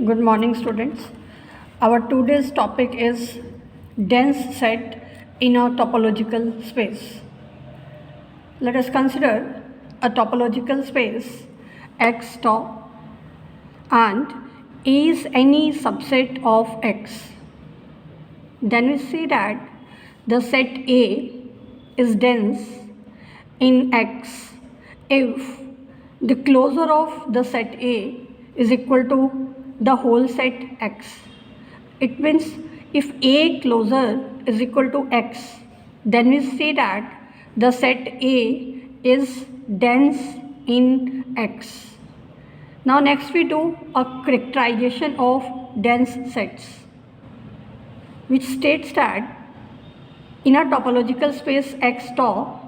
Good morning, students. Our today's topic is dense set in a topological space. Let us consider a topological space X top and is any subset of X. Then we see that the set A is dense in X if the closure of the set A is equal to the whole set X. It means if A closure is equal to X, then we say that the set A is dense in X. Now next we do a characterization of dense sets, which states that in a topological space X top,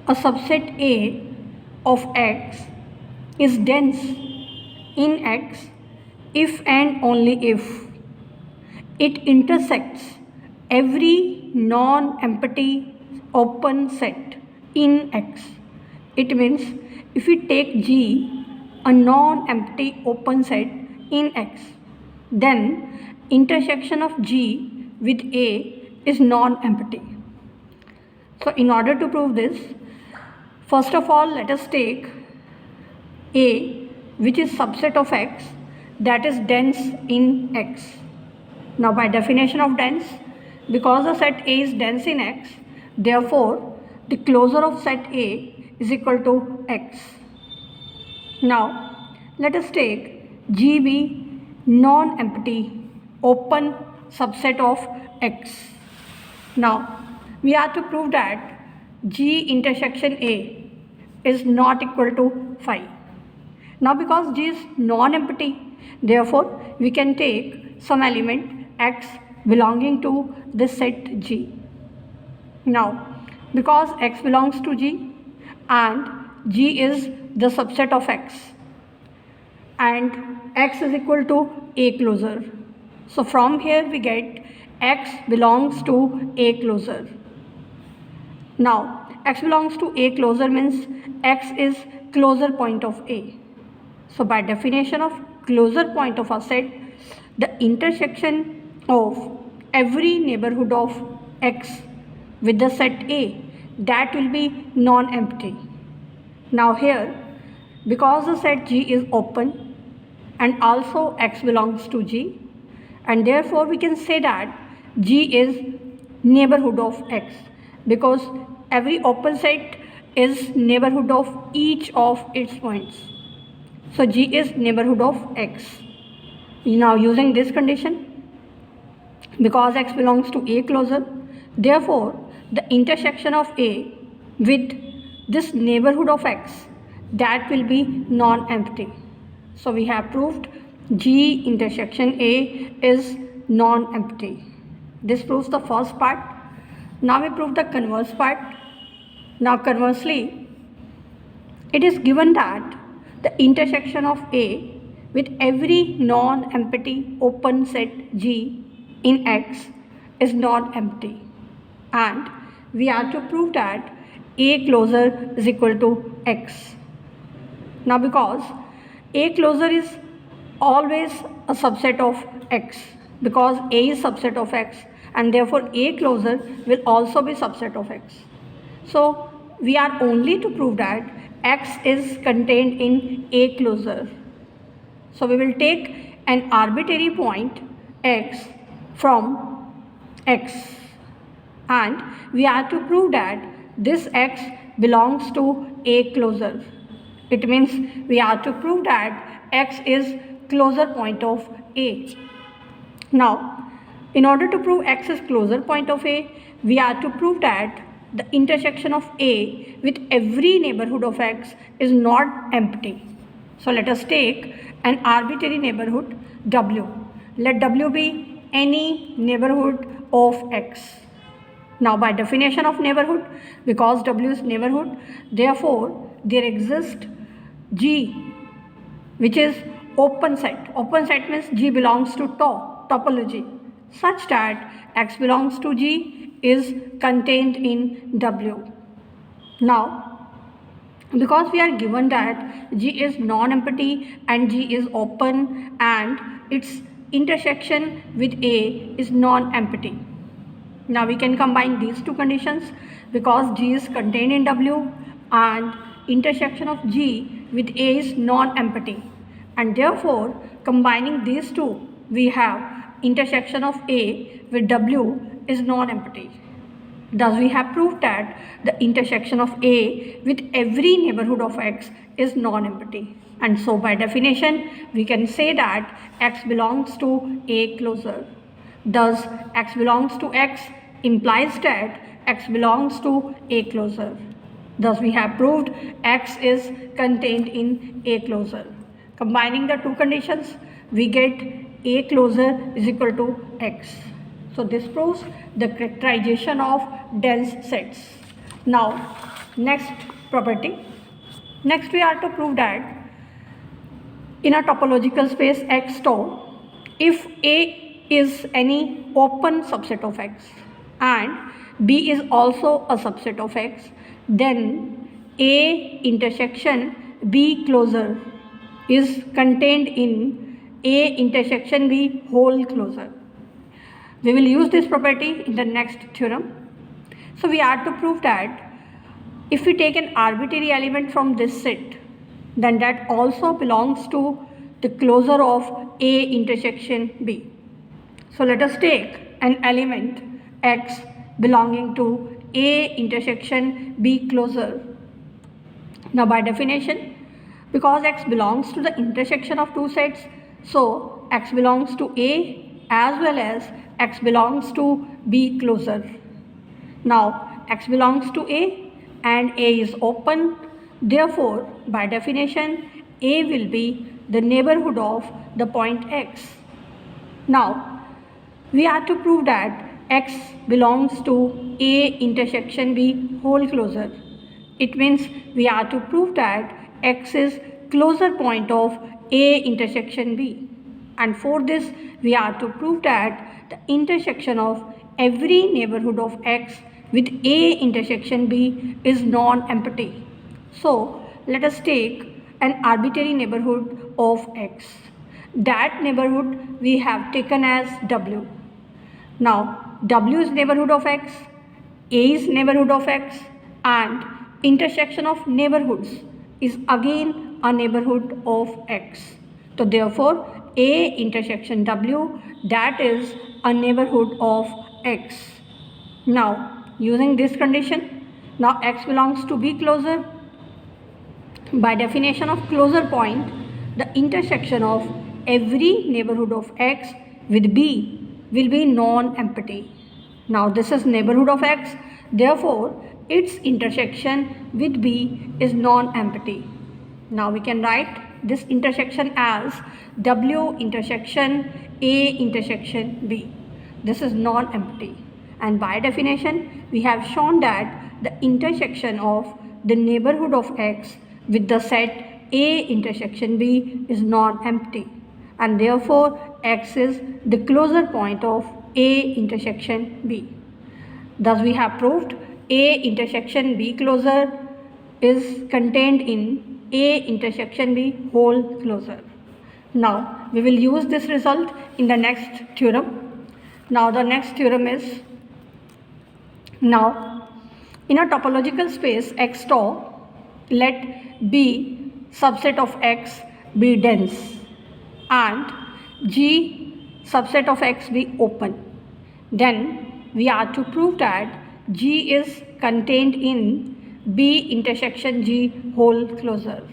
a subset A of X is dense in X if and only if it intersects every non-empty open set in X. It means if we take G, a non-empty open set in X, then intersection of G with A is non-empty. So in order to prove this, first of all let us take A, which is subset of X, that is dense in X. Now by definition of dense, because the set A is dense in X, therefore the closure of set A is equal to X. Now let us take G be non-empty open subset of X. Now we have to prove that G intersection A is not equal to phi. Now because G is non-empty, therefore we can take some element X belonging to this set G. Now because X belongs to G and G is the subset of X and X is equal to A closure. So from here we get X belongs to A closure. Now X belongs to A closure means X is closure point of A. So by definition of closure point of a set, the intersection of every neighborhood of X with the set A, that will be non-empty. Now here, because the set G is open and also X belongs to G, and therefore we can say that G is neighborhood of X, because every open set is neighborhood of each of its points. So G is neighborhood of X. Now using this condition, because X belongs to A closure, therefore the intersection of A with this neighborhood of X, that will be non-empty. So we have proved G intersection A is non-empty. This proves the first part. Now we prove the converse part. Now conversely, it is given that the intersection of A with every non-empty open set G in X is not empty, and we have to prove that A closure is equal to X. Now because A closure is always a subset of X, because A is subset of X and therefore A closure will also be subset of X. So we are only to prove that X is contained in A closure. So we will take an arbitrary point X from X and we have to prove that this X belongs to A closure. It means we have to prove that X is closure point of A. Now in order to prove X is closure point of A, we have to prove that the intersection of A with every neighborhood of X is not empty. So let us take an arbitrary neighborhood W. Let W be any neighborhood of X. Now by definition of neighborhood, because W is neighborhood, therefore there exists G, which is open set. Open set means G belongs to topology, such that X belongs to G is contained in W. Now because we are given that G is non-empty and G is open and its intersection with A is non-empty. Now we can combine these two conditions because G is contained in W and intersection of G with A is non-empty, and therefore combining these two we have intersection of A with W is non-empty. Thus we have proved that the intersection of A with every neighborhood of X is non-empty, and so by definition we can say that X belongs to A closure. Thus X belongs to X implies that X belongs to A closure. Thus we have proved X is contained in A closure. Combining the two conditions we get A closure is equal to X. So this proves the characterization of dense sets. Now next property. Next we are to prove that in a topological space X tau, if A is any open subset of X and B is also a subset of X, then A intersection B closure is contained in A intersection B whole closure. We will use this property in the next theorem. So we are to prove that if we take an arbitrary element from this set, then that also belongs to the closure of A intersection B. So let us take an element X belonging to A intersection B closure. Now by definition, because X belongs to the intersection of two sets, so X belongs to A as well as X belongs to B closure. Now X belongs to A and A is open, therefore by definition A will be the neighborhood of the point X. Now we are to prove that X belongs to A intersection B whole closure. It means we are to prove that X is closure point of A intersection B, and for this we are to prove that the intersection of every neighborhood of X with A intersection B is non-empty. So let us take an arbitrary neighborhood of X. That neighborhood we have taken as W. Now W is neighborhood of X, A is neighborhood of X, and intersection of neighborhoods is again a neighborhood of X. So therefore A intersection W, that is a neighborhood of X. Now using this condition, now X belongs to B closure. By definition of closure point, the intersection of every neighborhood of X with B will be non-empty. Now this is neighborhood of X, therefore its intersection with B is non-empty. Now we can write this intersection as W intersection A intersection B. This is non-empty, and by definition we have shown that the intersection of the neighborhood of X with the set A intersection B is non-empty, and therefore X is the closure point of A intersection B. Thus we have proved A intersection B closure is contained in A intersection B whole closure. Now we will use this result in the next theorem. Now the next theorem is, now in a topological space X tau, let B subset of X be dense and G subset of X be open. Then we are to prove that G is contained in B intersection G whole closure.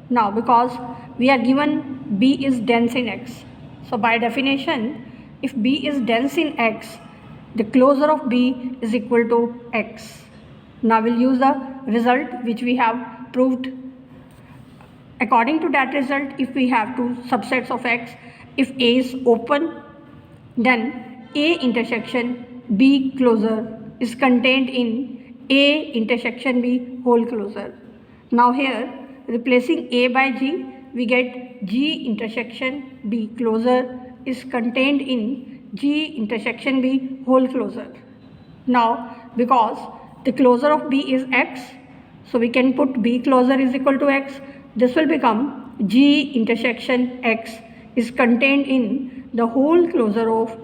Now because we are given B is dense in X, so by definition if B is dense in X, the closure of B is equal to X. Now we'll use the result which we have proved. According to that result, if we have two subsets of X, if A is open, then A intersection B closure is contained in A intersection B whole closure. Now here replacing A by G, we get G intersection B closure is contained in G intersection B whole closure. Now because the closure of B is X, So we can put B closure is equal to X. This will become G intersection X is contained in the whole closure of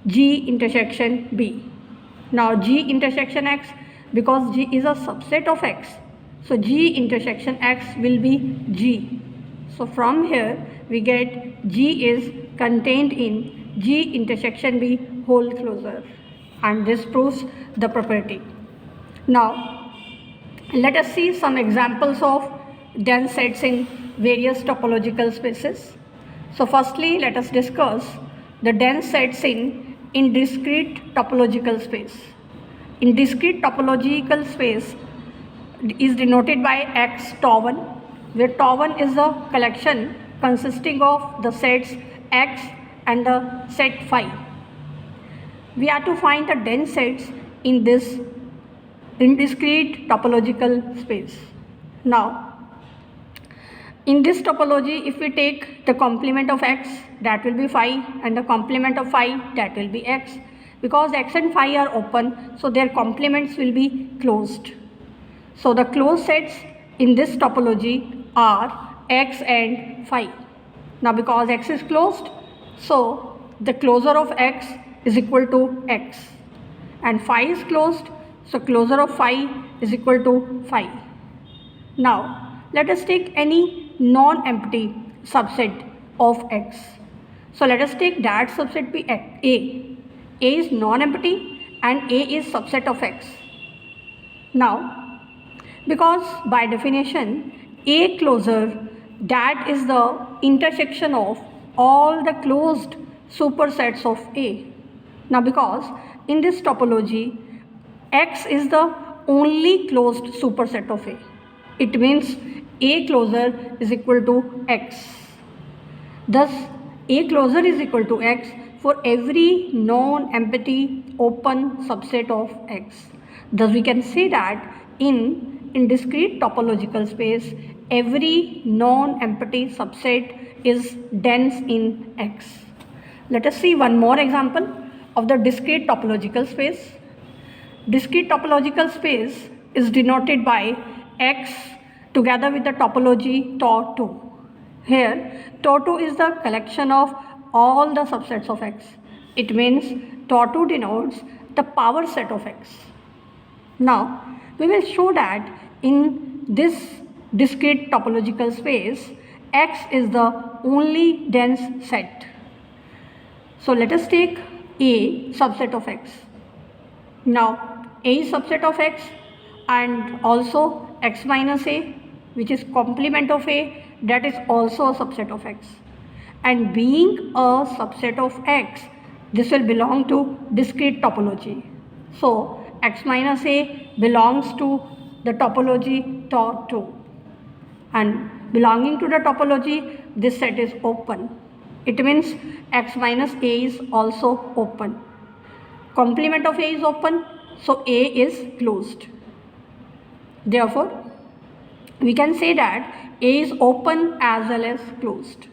G intersection B. Now G intersection X, because G is a subset of X, so G intersection X will be G. So from here we get G is contained in G intersection B whole closure, and this proves the property. Now let us see some examples of dense sets in various topological spaces. So firstly, let us discuss the dense sets in discrete topological space. In discrete topological space is denoted by X tau1, where tau1 is a collection consisting of the sets X and the set phi. We have to find the dense sets in this discrete topological space. Now, in this topology, if we take the complement of X, that will be phi, and the complement of phi, that will be X. Because X and phi are open, so their complements will be closed. So the closed sets in this topology are X and phi. Now because X is closed, so the closure of X is equal to X, and phi is closed, so closure of phi is equal to phi. Now let us take any non-empty subset of X. So let us take that subset be A. A is non-empty and A is subset of X. Now, because by definition A closure, that is the intersection of all the closed supersets of A. Now because in this topology X is the only closed superset of A, it means A closure is equal to X. Thus A closure is equal to X for every non-empty open subset of X. Thus we can say that in discrete topological space, every non-empty subset is dense in X. Let us see one more example of the discrete topological space. Discrete topological space is denoted by X together with the topology tau2. Here tau2 is the collection of all the subsets of X. It means tau2 denotes the power set of X. Now we will show that in this discrete topological space X is the only dense set. So let us take A subset of X. Now A is subset of X and also X minus A, which is complement of A, that is also a subset of X. And being a subset of X, this will belong to discrete topology. So X minus A belongs to the topology tau2, and belonging to the topology, this set is open. It means X minus A is also open. Complement of A is open, so A is closed. Therefore, we can say that A is open as well as closed.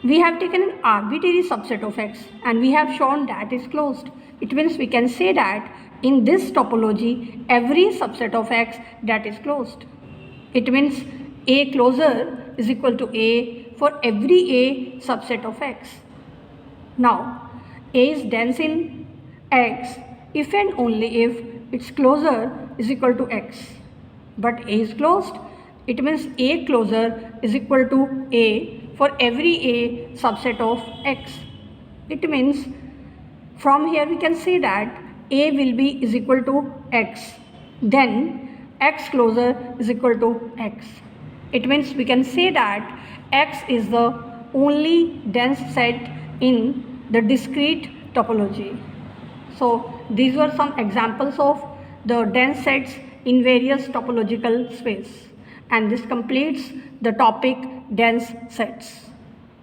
We have taken an arbitrary subset of X and we have shown that is closed. It means we can say that in this topology, every subset of X that is closed. It means A closure is equal to A for every A subset of X. Now, A is dense in X if and only if its closure is equal to X. But A is closed, it means A closure is equal to A for every A subset of X. It means from here we can say that A will be is equal to X. Then X closure is equal to X. It means we can say that X is the only dense set in the discrete topology. So these were some examples of the dense sets in various topological space, and this completes the topic dense sets.